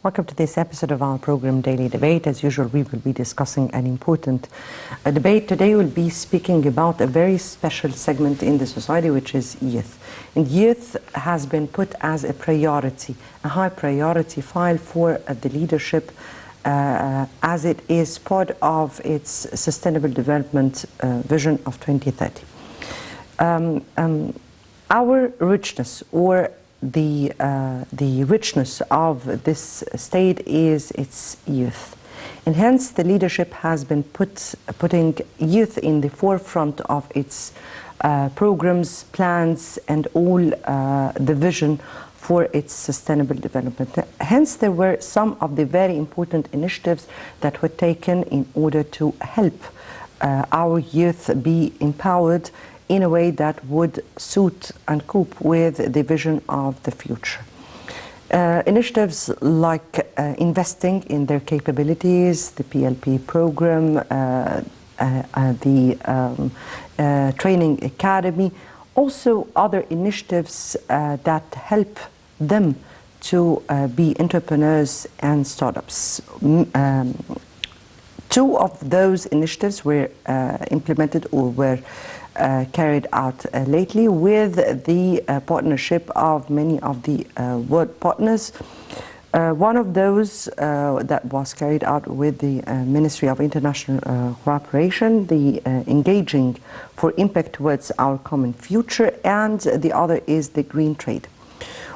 Welcome to this episode of our program Daily Debate. As usual, we will be discussing an important debate. Today we'll be speaking about a very special segment in the society, which is youth. And youth has been put as a priority, a high priority file for the leadership as it is part of its Sustainable Development Vision of 2030. Our richness, or the richness of this state, is its youth, and hence the leadership has been putting youth in the forefront of its programs, plans, and all the vision for its sustainable development. Hence, there were some of the very important initiatives that were taken in order to help our youth be empowered in a way that would suit and cope with the vision of the future. Initiatives like investing in their capabilities, the PLP program, the training academy, also other initiatives that help them to be entrepreneurs and startups. Two of those initiatives were implemented or were carried out lately with the partnership of many of the world partners. One of those that was carried out with the Ministry of International Cooperation, the Engaging for Impact Towards Our Common Future, and the other is the Green Trade.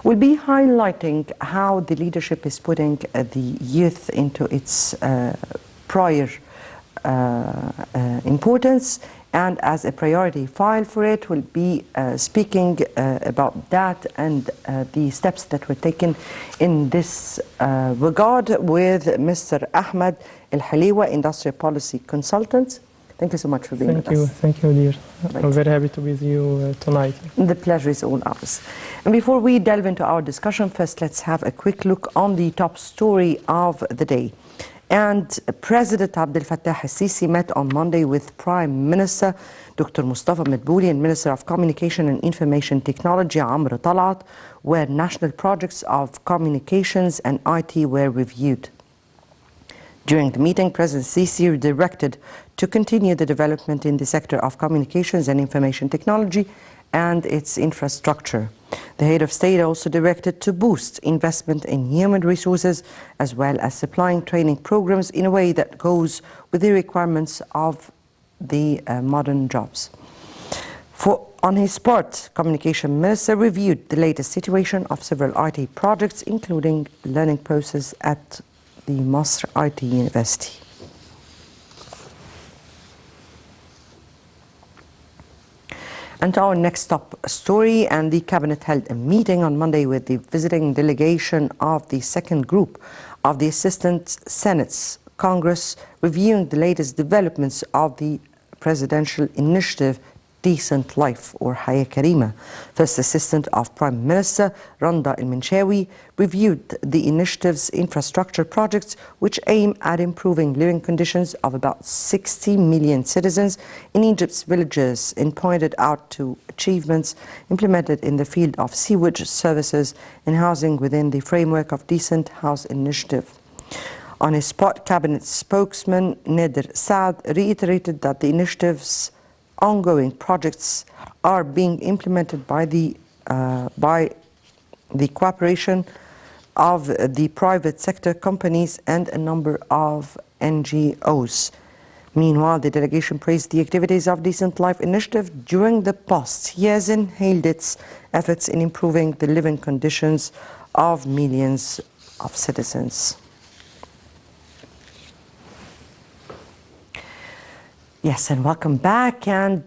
We'll be highlighting how the leadership is putting the youth into its prior importance, and as a priority file for it. We'll be speaking about that and the steps that were taken in this regard with Mr. Ahmed, Helewa, Industrial Policy Consultant. Thank you so much for being with us. Thank you, dear. Right. I'm very happy to be with you tonight. The pleasure is all ours. And before we delve into our discussion, first let's have a quick look on the top story of the day. And President Abdel Fattah al-Sisi met on Monday with Prime Minister Dr. Mustafa Madbouli and Minister of Communication and Information Technology Amr Talat, where national projects of communications and IT were reviewed. During the meeting, President Sisi directed to continue the development in the sector of communications and information technology and its infrastructure. The head of state also directed to boost investment in human resources as well as supplying training programs in a way that goes with the requirements of the modern jobs. On his part, Communication Minister reviewed the latest situation of several IT projects, including the learning process at the Masr IT University. And our next top story, and the Cabinet held a meeting on Monday with the visiting delegation of the second group of the Assistant Senate's Congress, reviewing the latest developments of the presidential initiative Decent Life, or Haya Karima. First Assistant of Prime Minister Randa al-Minshawi reviewed the initiative's infrastructure projects, which aim at improving living conditions of about 60 million citizens in Egypt's villages, and pointed out to achievements implemented in the field of sewage services and housing within the framework of Decent House Initiative. On his spot, Cabinet spokesman Nader Saad reiterated that the initiative's ongoing projects are being implemented by the cooperation of the private sector companies and a number of NGOs. Meanwhile, the delegation praised the activities of Decent Life Initiative during the past years and hailed its efforts in improving the living conditions of millions of citizens. Yes, and welcome back. And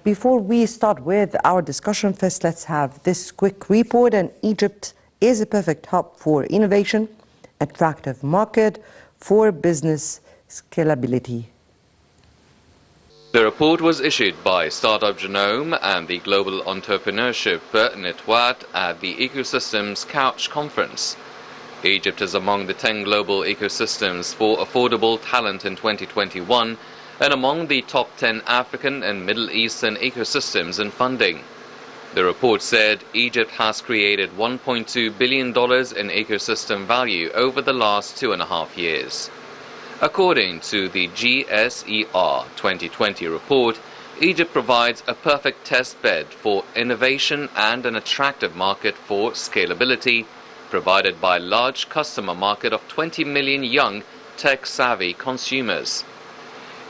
before we start with our discussion, first let's have this quick report. And Egypt is a perfect hub for innovation, attractive market for business scalability. The report was issued by Startup Genome and the Global Entrepreneurship Network at the Ecosystems Couch Conference. Egypt is among the 10 global ecosystems for affordable talent in 2021, and among the top 10 African and Middle Eastern ecosystems in funding. The report said Egypt has created $1.2 billion in ecosystem value over the last 2.5 years. According to the GSER 2020 report, Egypt provides a perfect test bed for innovation and an attractive market for scalability, provided by a large customer market of 20 million young, tech-savvy consumers.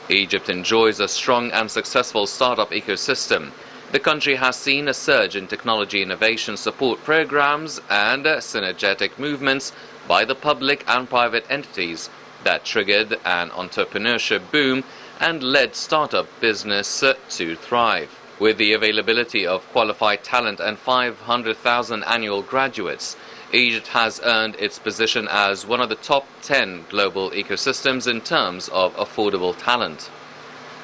Egypt enjoys a strong and successful startup ecosystem. The country has seen a surge in technology innovation support programs and synergetic movements by the public and private entities that triggered an entrepreneurship boom and led startup business to thrive. With the availability of qualified talent and 500,000 annual graduates, Egypt has earned its position as one of the top 10 global ecosystems in terms of affordable talent.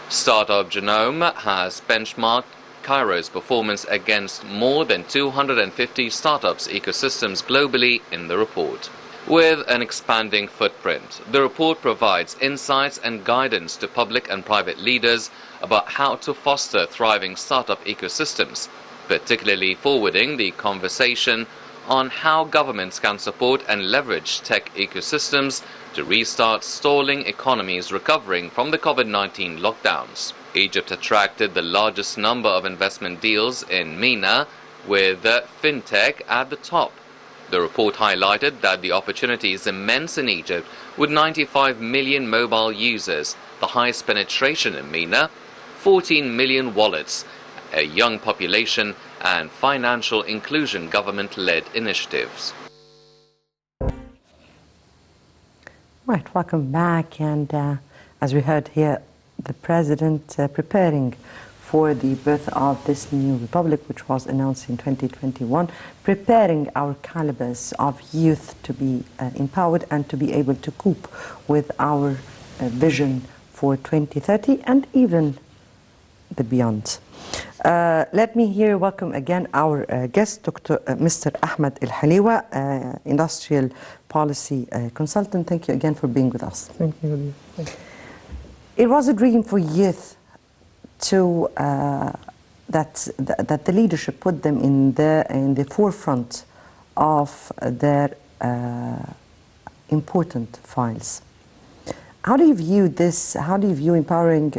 Startup Genome has benchmarked Cairo's performance against more than 250 startups ecosystems globally in the report. With an expanding footprint, the report provides insights and guidance to public and private leaders about how to foster thriving startup ecosystems, particularly forwarding the conversation on how governments can support and leverage tech ecosystems to restart stalling economies recovering from the COVID-19 lockdowns. Egypt attracted the largest number of investment deals in MENA, with fintech at the top. The report highlighted that the opportunity is immense in Egypt, with 95 million mobile users, the highest penetration in MENA, 14 million wallets, a young population, and financial inclusion government-led initiatives. Right, welcome back. And as we heard here, the president preparing for the birth of this new republic, which was announced in 2021, preparing our calibers of youth to be empowered and to be able to cope with our vision for 2030 and even the beyond. Let me here welcome again our guest, Mr. Ahmed Helewa, Industrial Policy Consultant. Thank you again for being with us. Thank you. Thank you. It was a dream for youth to that the leadership put them in the forefront of their important files. How do you view this? How do you view empowering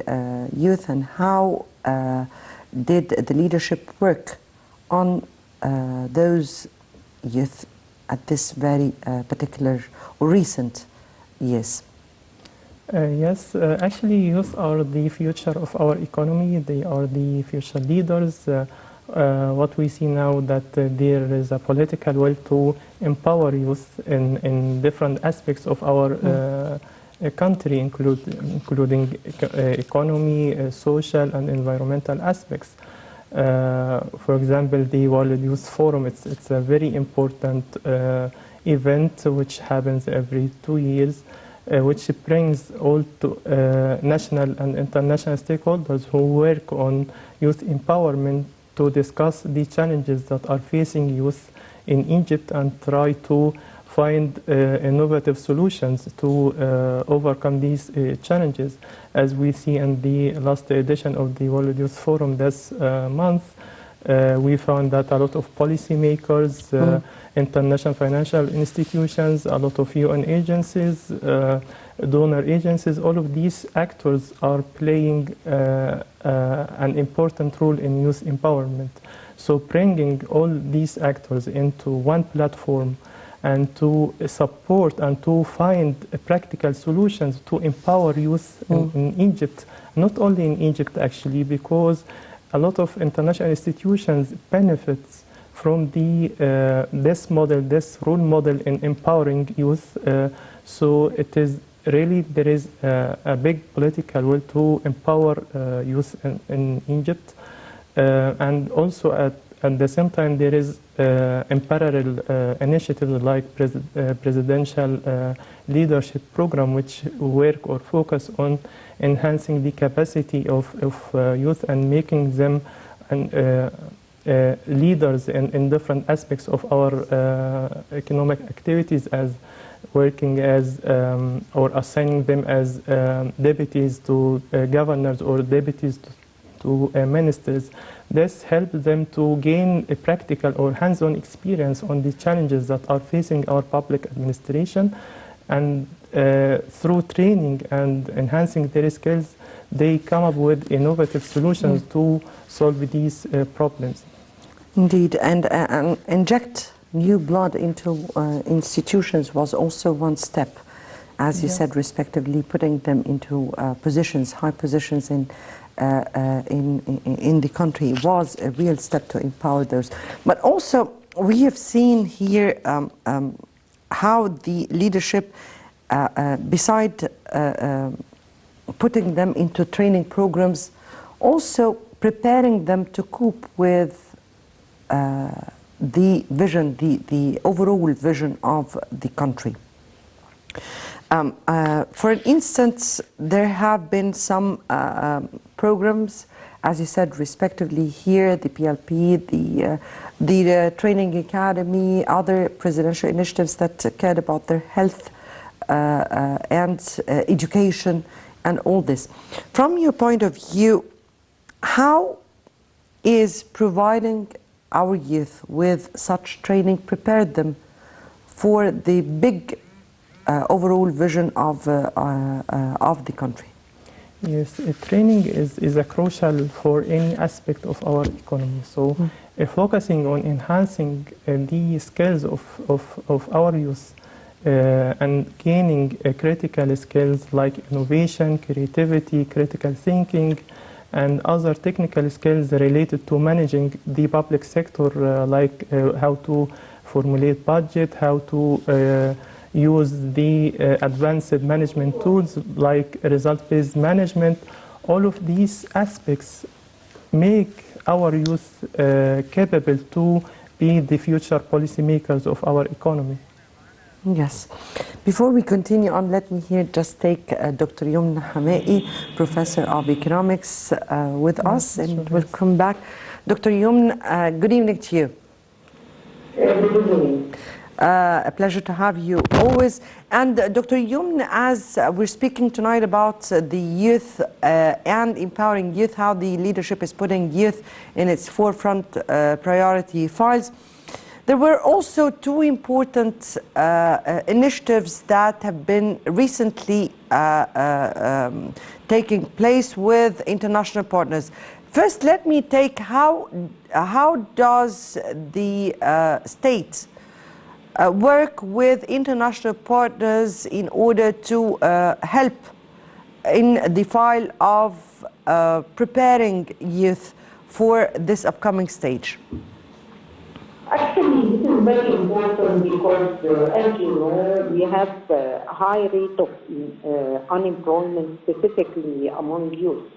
youth, and how did the leadership work on those youth at this very particular or recent years? Yes, actually youth are the future of our economy. They are the future leaders. What we see now that there is a political will to empower youth in different aspects of our country, including economy, social and environmental aspects. For example, the World Youth Forum, it's a very important event which happens every 2 years, which brings all to national and international stakeholders who work on youth empowerment to discuss the challenges that are facing youth in Egypt and try to find innovative solutions to overcome these challenges. As we see in the last edition of the World Youth Forum this month, we found that a lot of policymakers, international financial institutions, a lot of UN agencies, donor agencies, all of these actors are playing an important role in youth empowerment. So bringing all these actors into one platform and to support and to find practical solutions to empower youth in Egypt, not only in Egypt actually, because a lot of international institutions benefit from this model, this role model in empowering youth. So it is really, there is a big political will to empower youth in Egypt. And also at the same time, there is in parallel initiatives like presidential leadership program, which work or focus on enhancing the capacity of youth and making them leaders in different aspects of our economic activities, as working as or assigning them as deputies to governors or deputies to to ministers. This helps them to gain a practical or hands-on experience on the challenges that are facing our public administration, and through training and enhancing their skills, they come up with innovative solutions to solve these problems. Indeed, and inject new blood into institutions was also one step, as you said, respectively, putting them into positions, high positions in the country was a real step to empower those. But also, we have seen here how the leadership, beside putting them into training programs, also preparing them to cope with the vision, the overall vision of the country. For instance, there have been some programs, as you said, respectively here, the PLP, the Training Academy, other presidential initiatives that cared about their health and education and all this. From your point of view, how is providing our youth with such training prepared them for the big overall vision of the country? Yes, training is a crucial for any aspect of our economy. So focusing on enhancing the skills of our youth and gaining critical skills like innovation, creativity, critical thinking, and other technical skills related to managing the public sector, like how to formulate budget, how to use the advanced management tools like result-based management. All of these aspects make our youth capable to be the future policymakers of our economy. Yes. Before we continue on, let me here just take Dr. Yumna Hamai, Professor of Economics, with us, and we'll come back. Dr. Yumna, good evening to you. Good evening. A pleasure to have you always. And Dr. Yumna, as we're speaking tonight about the youth and empowering youth, how the leadership is putting youth in its forefront priority files, there were also two important initiatives that have been recently taking place with international partners. First, let me take how does the state work with international partners in order to help in the file of preparing youth for this upcoming stage? Actually, this is very important because, as you know, we have a high rate of unemployment, specifically among youth.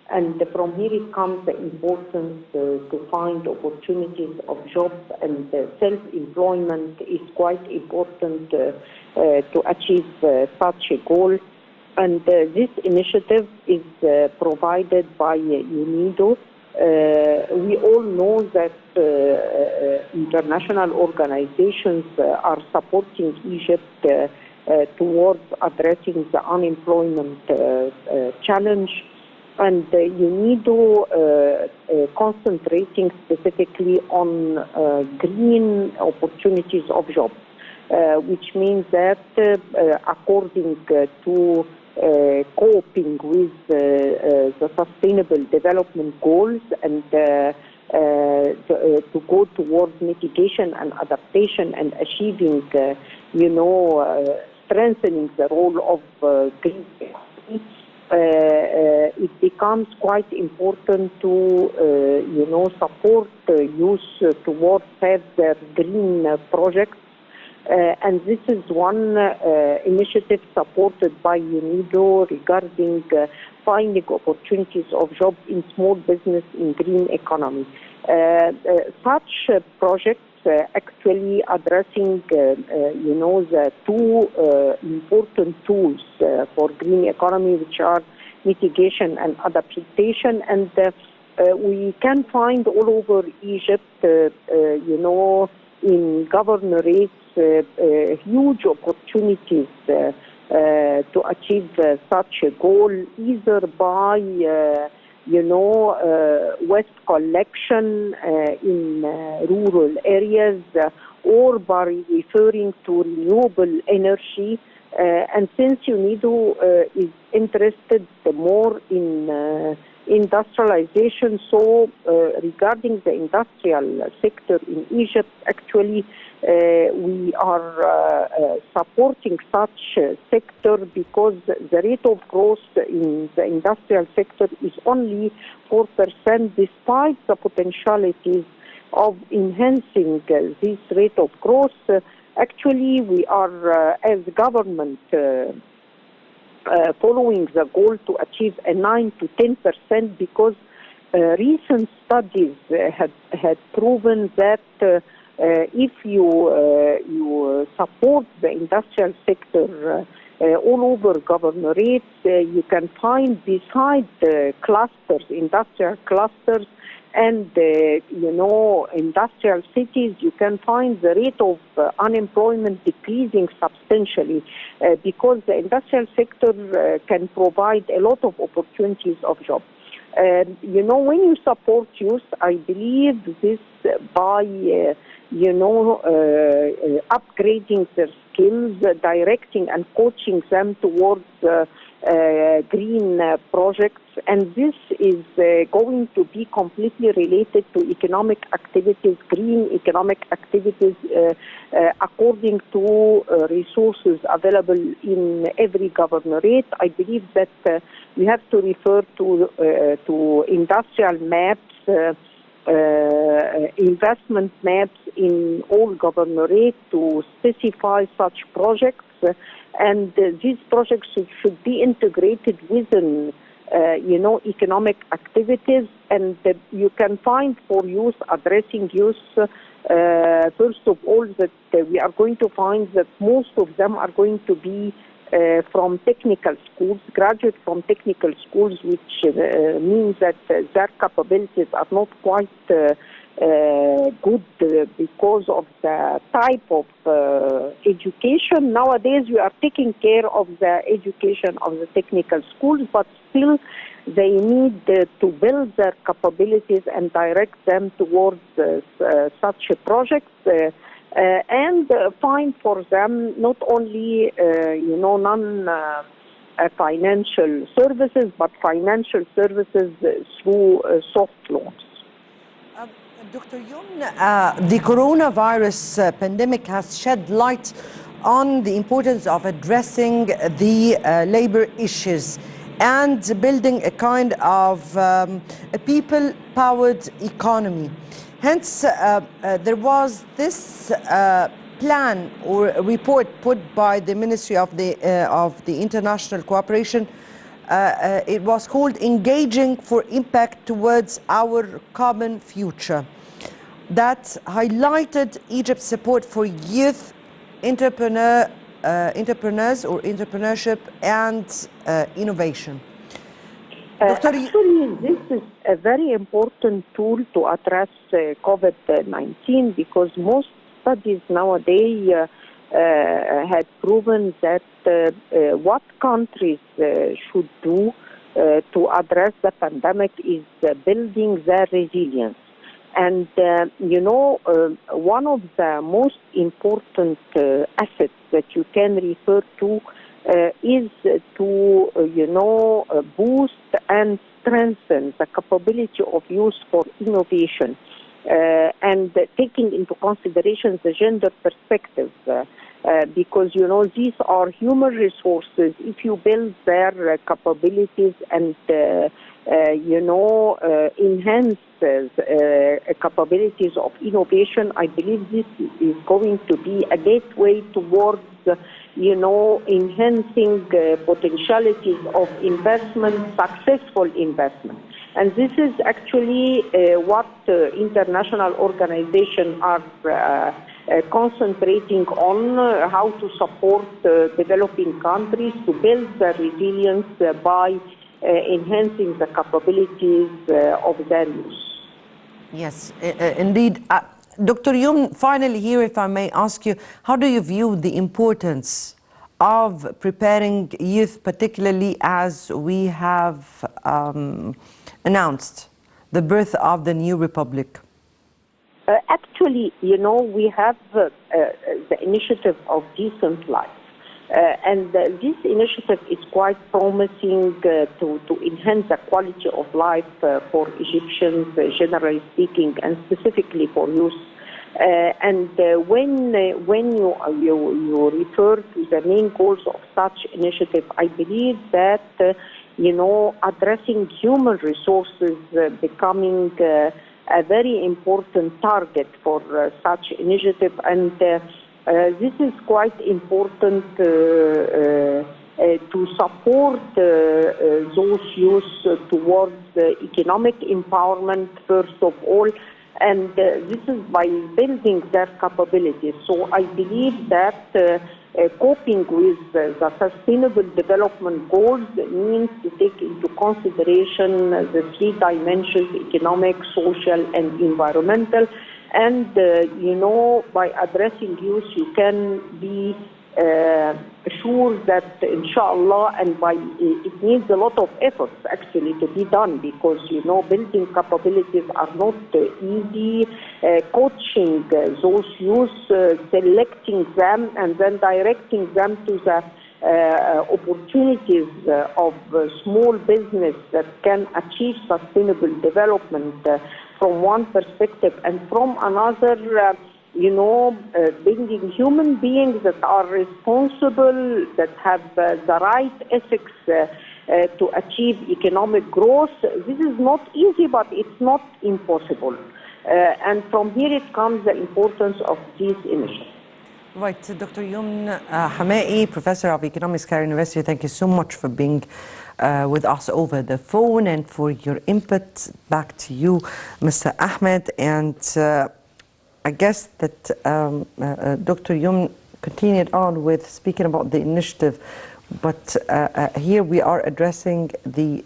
And from here it comes the importance to find opportunities of jobs, and self-employment is quite important to achieve such a goal. And this initiative is provided by UNIDO. We all know that international organizations are supporting Egypt towards addressing the unemployment challenge. And UNIDO concentrating specifically on green opportunities of jobs, which means that according to coping with the sustainable development goals and to go towards mitigation and adaptation and achieving, strengthening the role of green economy, it becomes quite important to, support youth towards further green projects. And this is one initiative supported by UNIDO regarding finding opportunities of jobs in small business in green economy. Such projects actually addressing, the two important tools for green economy, which are mitigation and adaptation. And we can find all over Egypt, in governorates, huge opportunities to achieve such a goal, either by waste collection in rural areas, or by referring to renewable energy. And since UNIDO is interested more in industrialization, so regarding the industrial sector in Egypt, actually we are supporting such sector because the rate of growth in the industrial sector is only 4%, despite the potentialities of enhancing this rate of growth. Actually, we are, as government, following the goal to achieve a 9 to 10%, because recent studies had proven that if you support the industrial sector all over governorates, you can find beside clusters, industrial clusters, and industrial cities, you can find the rate of unemployment decreasing substantially because the industrial sector can provide a lot of opportunities of jobs. When you support youth, I believe this by upgrading their skills, directing and coaching them towards green projects, and this is going to be completely related to economic activities, green economic activities, according to resources available in every governorate. I believe that we have to refer to industrial maps, investment maps in all governorates to specify such projects, and these projects should be integrated within economic activities, and you can find for youth, addressing youth, first of all, that we are going to find that most of them are going to be from technical schools, graduate from technical schools, which means that their capabilities are not quite good because of the type of education. Nowadays, we are taking care of the education of the technical schools, but still they need to build their capabilities and direct them towards such projects. And find for them not only non-financial services, but financial services through soft loans. Dr. Yun, the coronavirus pandemic has shed light on the importance of addressing the labor issues and building a kind of a people-powered economy. Hence, there was this plan or report put by the Ministry of the International Cooperation. It was called Engaging for Impact Towards Our Common Future. That highlighted Egypt's support for youth entrepreneurs or entrepreneurship and innovation. Actually, this is a very important tool to address COVID-19, because most studies nowadays had proven that what countries should do to address the pandemic is building their resilience. And, one of the most important assets that you can refer to is to, boost and strengthen the capability of youth for innovation, and taking into consideration the gender perspective, because, these are human resources. If you build their capabilities and, enhance capabilities of innovation, I believe this is going to be a gateway towards enhancing potentialities of investment, successful investment. And this is actually what international organizations are concentrating on, how to support developing countries to build their resilience by enhancing the capabilities of their youth. Yes, indeed. Dr. Yum, finally here, if I may ask you, how do you view the importance of preparing youth, particularly as we have announced the birth of the new republic? Actually, we have the initiative of Decent Life. And this initiative is quite promising to enhance the quality of life for Egyptians, generally speaking, and specifically for youth. And when you refer to the main goals of such initiative, I believe that addressing human resources becoming a very important target for such initiative, and this is quite important to support those youth towards economic empowerment first of all, and this is by building their capabilities. So I believe that coping with the Sustainable Development Goals means to take into consideration the three dimensions: economic, social, and environmental. And, by addressing youth, you can be sure that, inshallah, and it needs a lot of efforts actually to be done, because, building capabilities are not easy. Coaching those youth, selecting them, and then directing them to the opportunities of small business that can achieve sustainable development from one perspective, and from another, building human beings that are responsible, that have the right ethics to achieve economic growth. This is not easy, but it's not impossible. And from here it comes the importance of these initiatives. Right, Dr. Yumn Hamai, Professor of Economics, Cairo University, thank you so much for being with us over the phone and for your input. Back to you, Mr. Ahmed. And I guess that Dr. Yumn continued on with speaking about the initiative, but here we are addressing the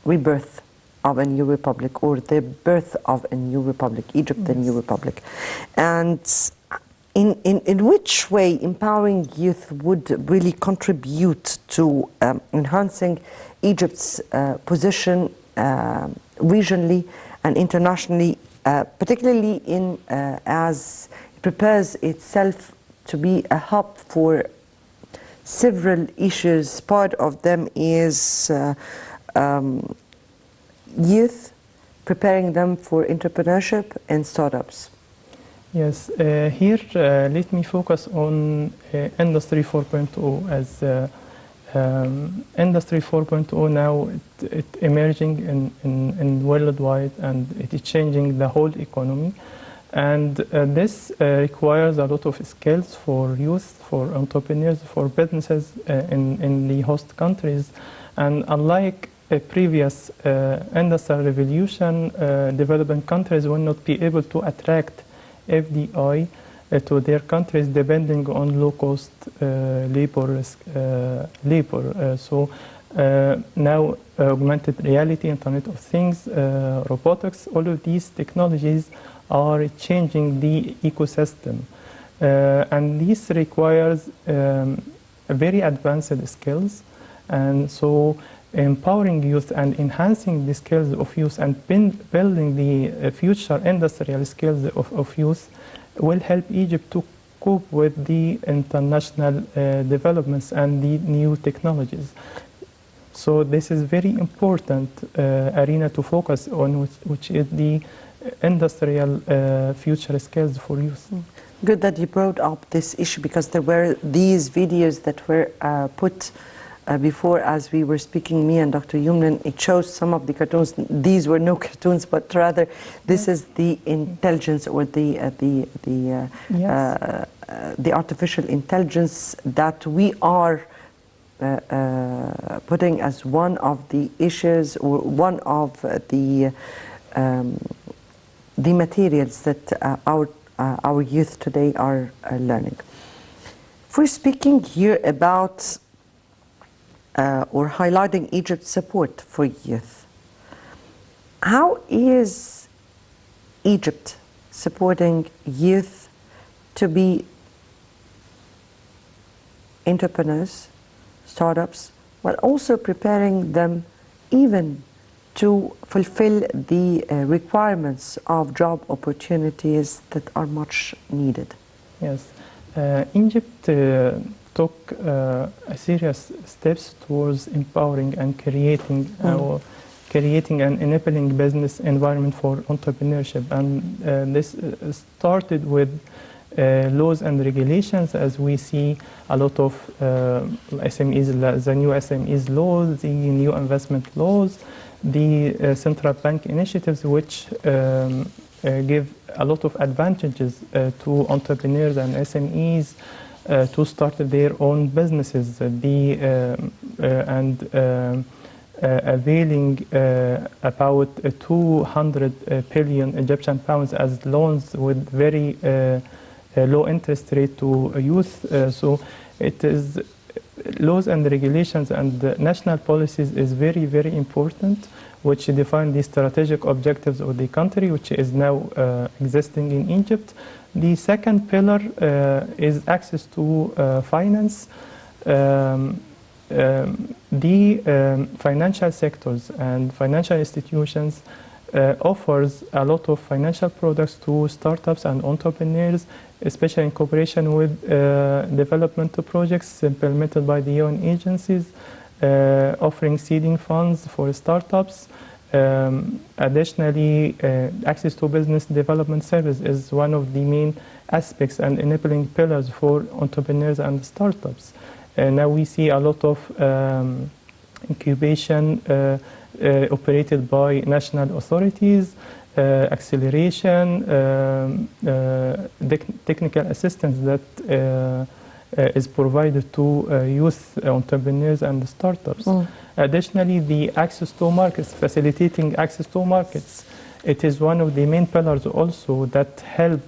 rebirth of a new republic, or the birth of a new republic, Egypt, the new republic. And in which way empowering youth would really contribute to enhancing Egypt's position regionally and internationally, particularly as it prepares itself to be a hub for several issues? Part of them is youth, preparing them for entrepreneurship and startups. Yes, here let me focus on Industry 4.0, as Industry 4.0 now it emerging in worldwide, and it is changing the whole economy. And this requires a lot of skills for youth, for entrepreneurs, for businesses in the host countries. And unlike a previous industrial revolution, developing countries will not be able to attract FDI to their countries depending on low-cost labor. So now augmented reality, Internet of Things, robotics, all of these technologies are changing the ecosystem. And this requires very advanced skills. And so empowering youth and enhancing the skills of youth and building the future industrial skills of youth will help Egypt to cope with the international developments and the new technologies. So this is very important arena to focus on, which is the industrial future skills for youth. Good that you brought up this issue, because there were these videos that were put before as we were speaking, me and Dr. Yumn. It shows some of the cartoons. These were no cartoons, but rather this is the intelligence, or the artificial intelligence that we are putting as one of the issues, or one of the materials that our youth today are learning. If we're speaking here about or highlighting Egypt's support for youth, how is Egypt supporting youth to be entrepreneurs, startups, while also preparing them even to fulfill the requirements of job opportunities that are much needed? Yes, Egypt took serious steps towards empowering and creating an enabling business environment for entrepreneurship, and this started with laws and regulations, as we see a lot of SMEs, the new SMEs laws, the new investment laws, the central bank initiatives, which give a lot of advantages to entrepreneurs and SMEs to start their own businesses, availing about 200 billion Egyptian pounds as loans with very low interest rate to youth. So it is laws and regulations and national policies is very, very important, which define the strategic objectives of the country, which is now existing in Egypt. The second pillar is access to finance. The financial sectors and financial institutions offers a lot of financial products to startups and entrepreneurs, especially in cooperation with development projects implemented by the UN agencies, offering seeding funds for startups. Additionally, access to business development service is one of the main aspects and enabling pillars for entrepreneurs and startups. Now we see a lot of incubation operated by national authorities, acceleration, technical assistance that is provided to youth entrepreneurs and startups. Additionally, the access to markets, facilitating access to markets. It is one of the main pillars also that help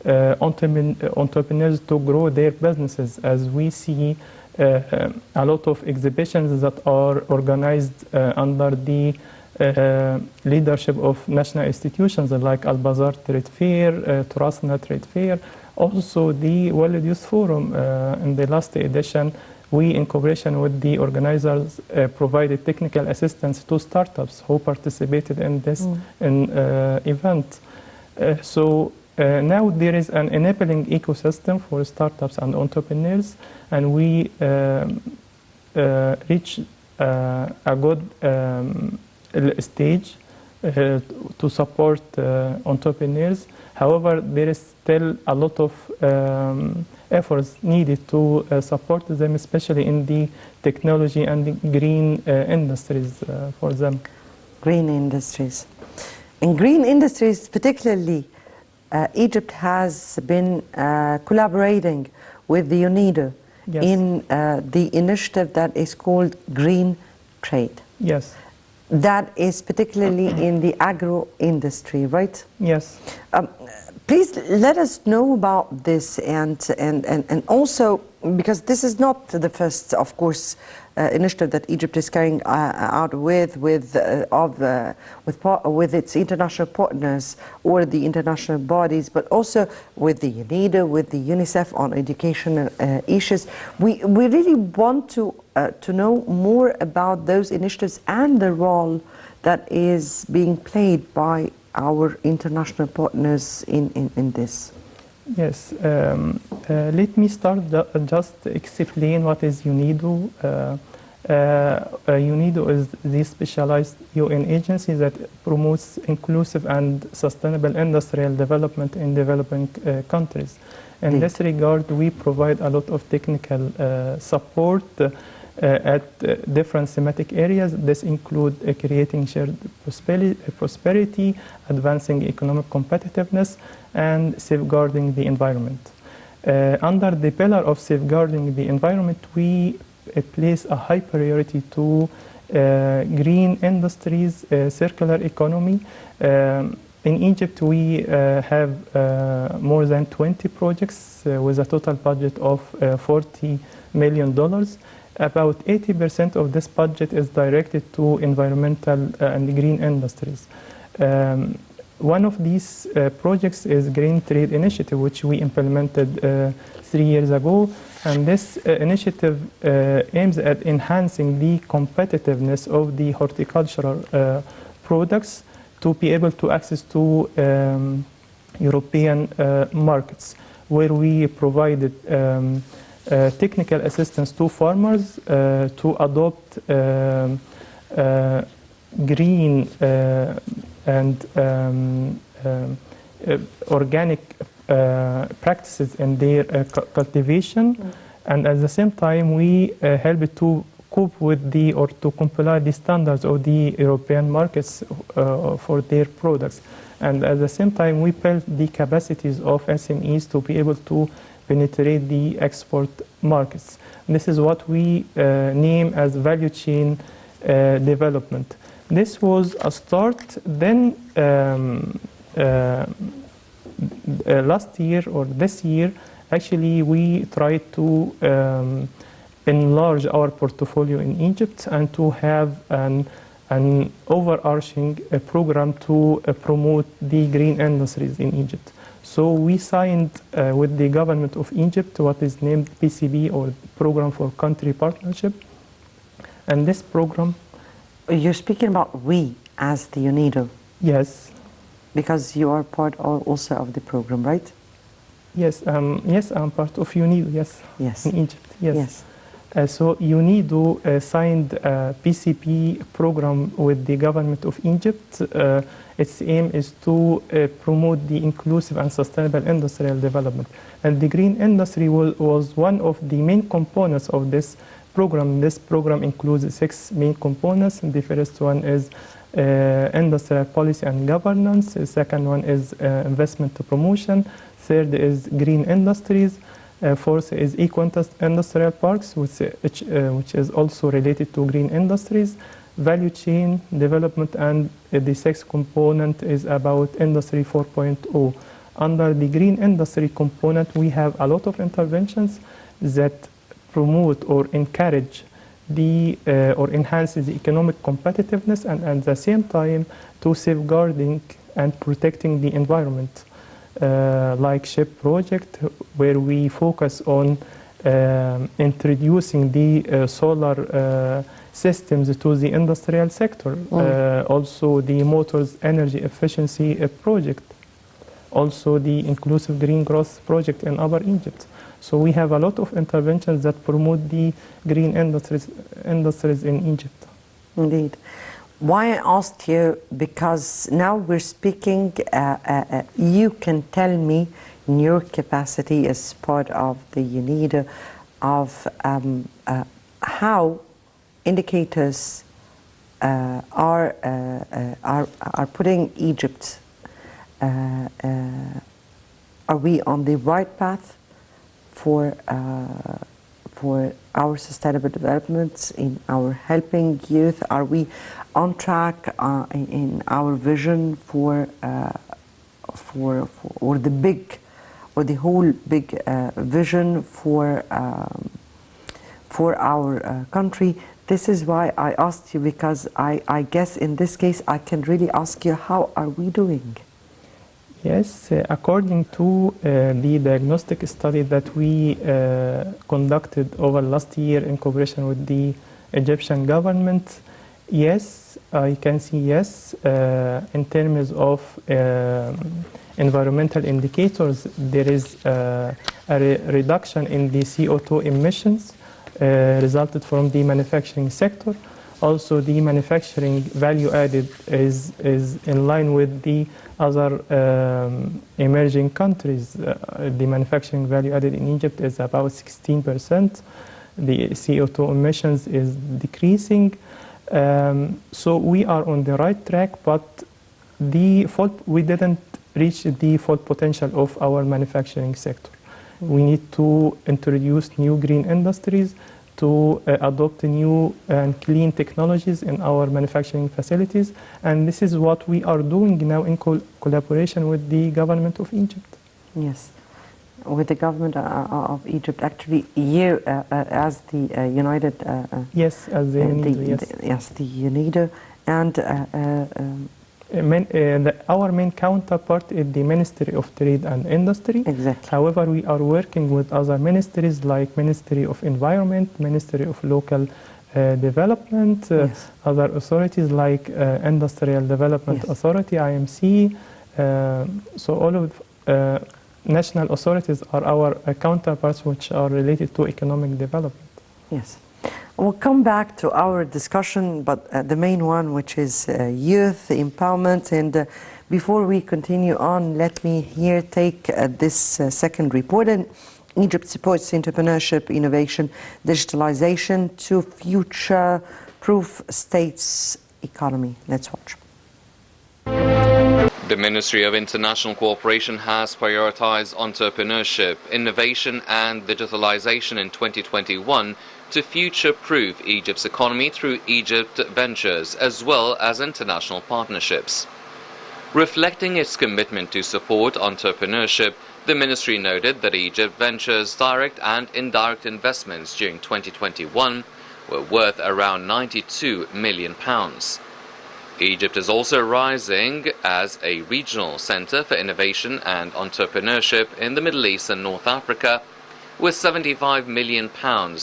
entrepreneurs to grow their businesses, as we see a lot of exhibitions that are organized under the leadership of national institutions like Al-Bazaar Trade Fair, Turasna Trade Fair, also the World Youth Forum. In the last edition, we, in cooperation with the organizers, provided technical assistance to startups who participated in this event. So now there is an enabling ecosystem for startups and entrepreneurs, and we reach a good stage to support entrepreneurs. However, there is still a lot of efforts needed to support them, especially in the technology and the green industries for them. Green industries. In green industries, particularly, Egypt has been collaborating with the UNIDO in the initiative that is called Green Trade. Yes. That is particularly in the agro industry, right? Yes. Please let us know about this, and also, because this is not the first, of course, initiative that Egypt is carrying out with its international partners or the international bodies, but also with the UNIDO, with the UNICEF on educational issues. We really want to know more about those initiatives and the role that is being played by our international partners in this. Yes, let me start just explain what is UNIDO. UNIDO is the specialized UN agency that promotes inclusive and sustainable industrial development in developing countries. In this regard, we provide a lot of technical support at different thematic areas. This include creating shared prosperity, advancing economic competitiveness, and safeguarding the environment. Under the pillar of safeguarding the environment, we place a high priority to green industries, circular economy. In Egypt, we have more than 20 projects with a total budget of $40 million. About 80% of this budget is directed to environmental and green industries. One of these projects is Green Trade Initiative, which we implemented 3 years ago. And this initiative aims at enhancing the competitiveness of the horticultural products to be able to access to European markets, where we provided technical assistance to farmers to adopt green and organic practices in their cultivation, and at the same time we help to cope with the or to comply the standards of the European markets for their products, and at the same time we build the capacities of SMEs to be able to penetrate the export markets. This is what we name as value chain development. This was a start. Then last year or this year, actually we tried to enlarge our portfolio in Egypt and to have an overarching program to promote the green industries in Egypt. So we signed with the government of Egypt what is named PCP, or Program for Country Partnership. And this program... You're speaking about we as the UNIDO. Yes. Because you are part also of the program, right? Yes, yes, I'm part of UNIDO, yes. Yes. In Egypt, yes. Yes. So UNIDO signed a PCP program with the government of Egypt. Its aim is to promote the inclusive and sustainable industrial development. And the green industry was one of the main components of this program. This program includes 6 main components. The first one is industrial policy and governance. The second one is investment promotion. Third is green industries. Fourth is eco-industrial parks, which is also related to green industries, value chain development, and the sixth component is about Industry 4.0. Under the green industry component, we have a lot of interventions that promote or encourage or enhance the economic competitiveness, and at the same time to safeguarding and protecting the environment. Like SHIP project, where we focus on introducing the solar systems to the industrial sector. Also the motors energy efficiency project. Also the inclusive green growth project in Upper Egypt. So we have a lot of interventions that promote the green industries in Egypt. Indeed. Why I asked you, because now we're speaking, you can tell me in your capacity as part of the UNIDO of how indicators are putting Egypt, are we on the right path for our sustainable developments, in our helping youth? Are we on track in our vision for the big, or the whole big vision for our country? This is why I asked you, because I guess in this case I can really ask you, how are we doing? Yes, according to the diagnostic study that we conducted over last year in cooperation with the Egyptian government, yes, I can see yes. In terms of environmental indicators, there is a reduction in the CO2 emissions resulted from the manufacturing sector. Also, the manufacturing value added is in line with the other emerging countries. The manufacturing value added in Egypt is about 16%. The CO2 emissions is decreasing. So we are on the right track, but we didn't reach the full potential of our manufacturing sector. We need to introduce new green industries, to adopt new and clean technologies in our manufacturing facilities. And this is what we are doing now in collaboration with the government of Egypt. Yes, with the government of Egypt. Actually, you as the United... yes, as the UNIDO, yes. Yes, the UNIDO. And our main counterpart is the Ministry of Trade and Industry. Exactly. However, we are working with other ministries like Ministry of Environment, Ministry of Local Development, Yes. other authorities like Industrial Development Yes. Authority, IMC. So all of national authorities are our counterparts which are related to economic development. Yes. We'll come back to our discussion, but the main one, which is youth empowerment. And before we continue on, let me here take this second report. And Egypt supports entrepreneurship, innovation, digitalization to future-proof states' economy. Let's watch. The Ministry of International Cooperation has prioritized entrepreneurship, innovation and digitalization in 2021 to future-proof Egypt's economy through Egypt Ventures as well as international partnerships. Reflecting its commitment to support entrepreneurship, the ministry noted that Egypt Ventures' direct and indirect investments during 2021 were worth around £92 million. Egypt is also rising as a regional center for innovation and entrepreneurship in the Middle East and North Africa, with £75 million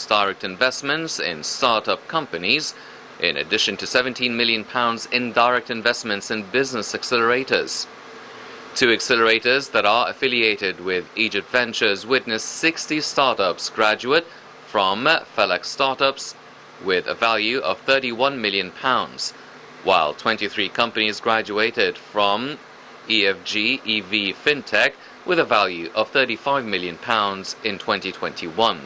direct investments in startup companies, in addition to £17 million in direct investments in business accelerators. Two accelerators that are affiliated with Egypt Ventures witnessed 60 startups graduate from Felak Startups with a value of £31 million, while 23 companies graduated from EFG EV FinTech with a value of £35 million in 2021.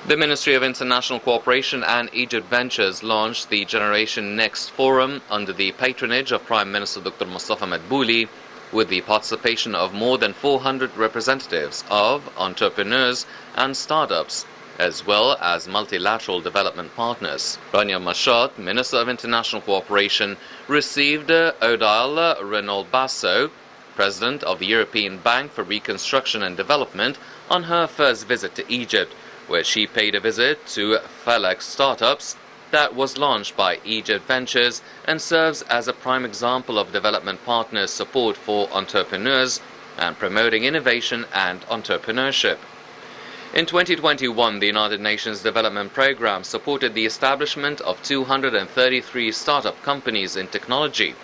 The Ministry of International Cooperation and Egypt Ventures launched the Generation Next Forum under the patronage of Prime Minister Dr. Mustafa Madbouli, with the participation of more than 400 representatives of entrepreneurs and startups, as well as multilateral development partners. Rania Mashat, Minister of International Cooperation, received Odile Renaud Basso, President of the European Bank for Reconstruction and Development, on her first visit to Egypt, where she paid a visit to Felak Startups that was launched by Egypt Ventures and serves as a prime example of development partners' support for entrepreneurs and promoting innovation and entrepreneurship. In 2021, the United Nations Development Programme supported the establishment of 233 startup companies in technology,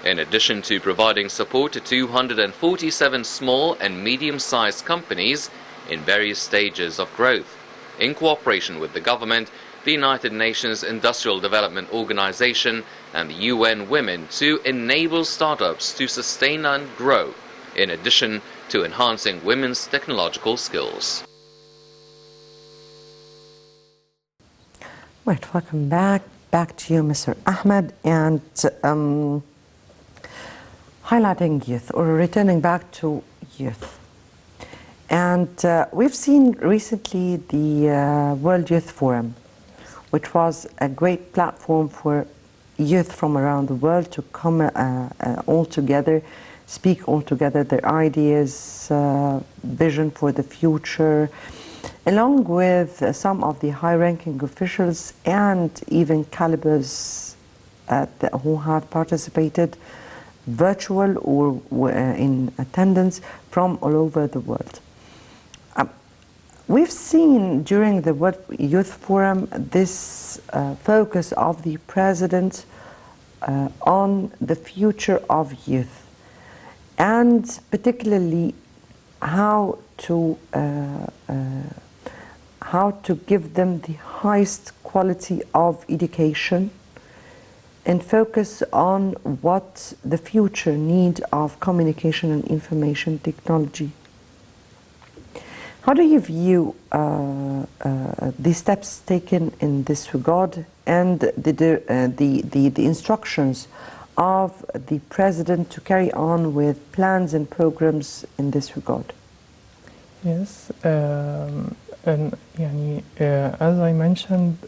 in addition to providing support to 247 small and medium-sized companies in various stages of growth, in cooperation with the government, the United Nations Industrial Development Organization and the UN Women, to enable startups to sustain and grow, in addition to enhancing women's technological skills. Right, welcome back. Back to you, Mr. Ahmed, and highlighting youth, or returning back to youth. And we've seen recently the World Youth Forum, which was a great platform for youth from around the world to come all together, speak all together their ideas, vision for the future, along with some of the high-ranking officials and even calibers who have participated virtual or in attendance from all over the world. We've seen during the World Youth Forum this focus of the President on the future of youth, and particularly how to give them the highest quality of education and focus on what the future need of communication and information technology. How do you view the steps taken in this regard and the instructions of the President to carry on with plans and programs in this regard? Yes, and as I mentioned,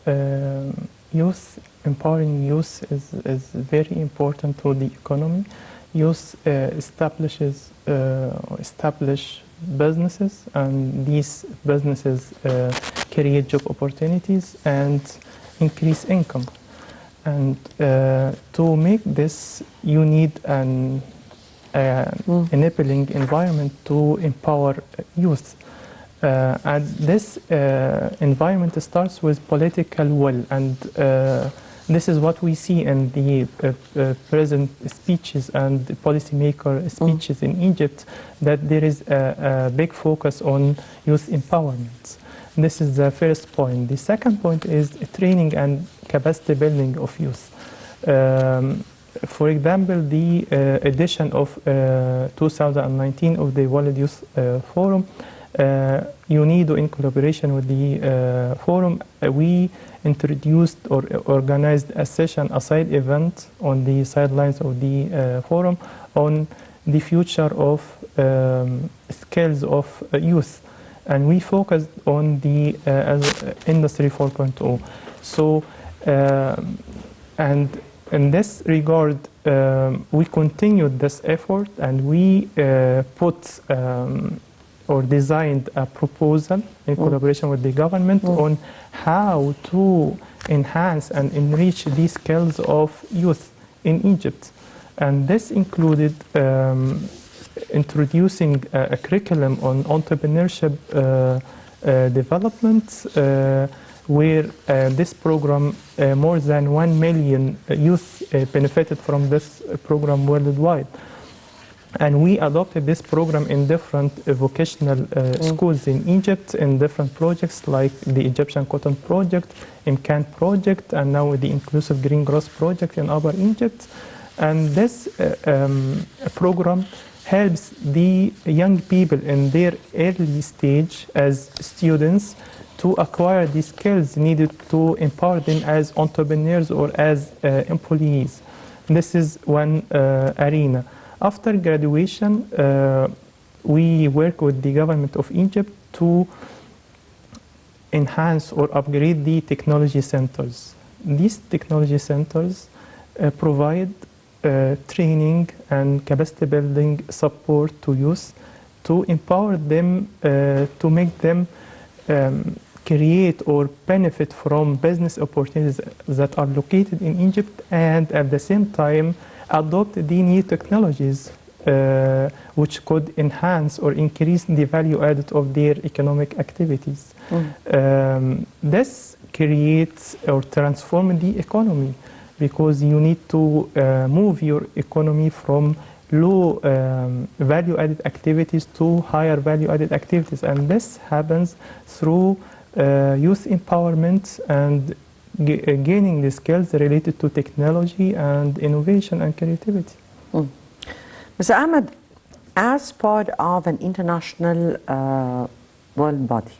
empowering youth is very important to the economy. Youth establish businesses, and these businesses create job opportunities and increase income. And to make this, you need an enabling environment to empower youth. And this environment starts with political will, and this is what we see in the present speeches and policymaker speeches in Egypt, that there is a big focus on youth empowerment. This is the first point. The second point is training and capacity building of youth. For example, the edition of 2019 of the World Youth Forum, UNIDO, in collaboration with the forum, we introduced or organized a session, a side event on the sidelines of the forum on the future of skills of youth. And we focused on the Industry 4.0. So, and in this regard, we continued this effort, and we put or designed a proposal in collaboration with the government on how to enhance and enrich these skills of youth in Egypt. And this included introducing a curriculum on entrepreneurship development, where this program, more than 1 million youth benefited from this program worldwide. And we adopted this program in different vocational schools in Egypt, in different projects like the Egyptian Cotton Project, IMCAN Project, and now the Inclusive Green Growth Project in Upper Egypt. And this program helps the young people in their early stage as students to acquire the skills needed to empower them as entrepreneurs or as employees. This is one arena. After graduation, we work with the government of Egypt to enhance or upgrade the technology centers. These technology centers provide training and capacity building support to youth, to empower them, to make them create or benefit from business opportunities that are located in Egypt, and at the same time adopt the new technologies which could enhance or increase the value added of their economic activities. This creates or transforms the economy, because you need to move your economy from low value-added activities to higher value-added activities. And this happens through youth empowerment and gaining the skills related to technology and innovation and creativity. Mr. Ahmed, as part of an international world body,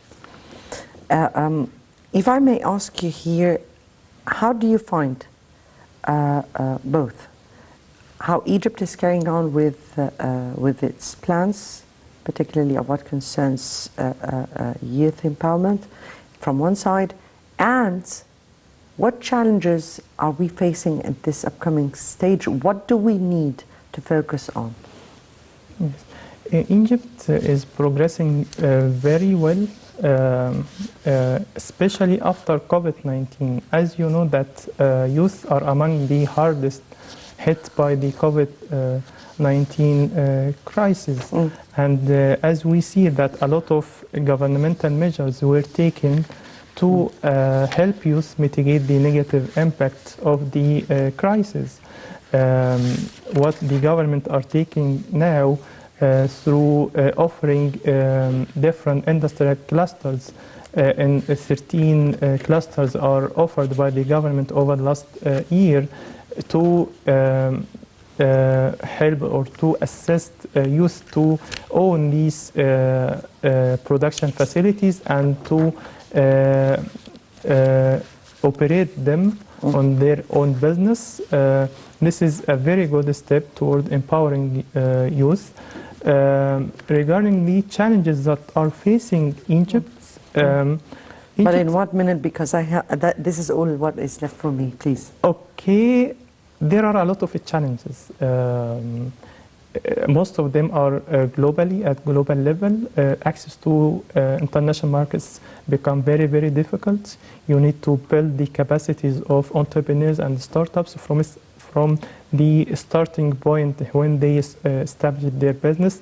if I may ask you here, how do you find both how Egypt is carrying on with its plans, particularly of what concerns youth empowerment from one side, and what challenges are we facing at this upcoming stage? What do we need to focus on? Yes. Egypt is progressing very well, especially after COVID-19. As you know, that youth are among the hardest hit by the COVID-19 crisis. And as we see that a lot of governmental measures were taken to help youth mitigate the negative impact of the crisis. What the government are taking now through offering different industrial clusters, and 13 clusters are offered by the government over the last year to help or to assist youth to own these production facilities and to operate them on their own business. This is a very good step toward empowering youth. Regarding the challenges that are facing Egypt, but in 1 minute, because I have this is all what is left for me, please. Okay, there are a lot of challenges. most of them are globally at global level. Access to international markets become very, very difficult. You need to build the capacities of entrepreneurs and startups from the starting point when they establish their business.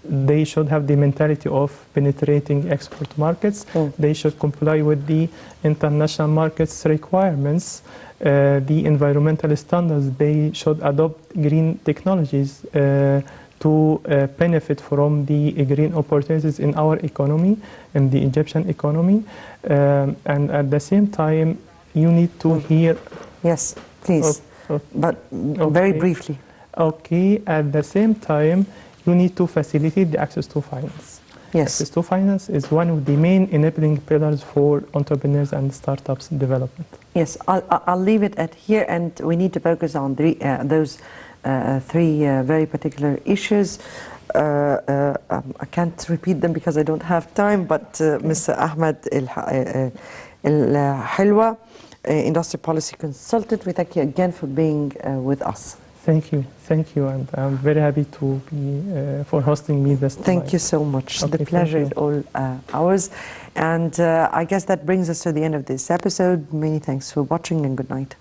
They should have the mentality of penetrating export markets. They should comply with the international markets requirements, the environmental standards. They should adopt green technologies to benefit from the green opportunities in our economy, in the Egyptian economy. And at the same time, you need to hear... Yes, please, but very briefly. Okay, at the same time, you need to facilitate the access to finance. Yes. Access to finance is one of the main enabling pillars for entrepreneurs and startups development. Yes, I'll leave it at here, and we need to focus on those three very particular issues. I can't repeat them because I don't have time, but Mr. Ahmed Helewa, Industry Policy Consultant, we thank you again for being with us. Thank you, and I'm very happy to be for hosting me this time. Thank you so much. Okay, the pleasure is all ours. And I guess that brings us to the end of this episode. Many thanks for watching, and good night.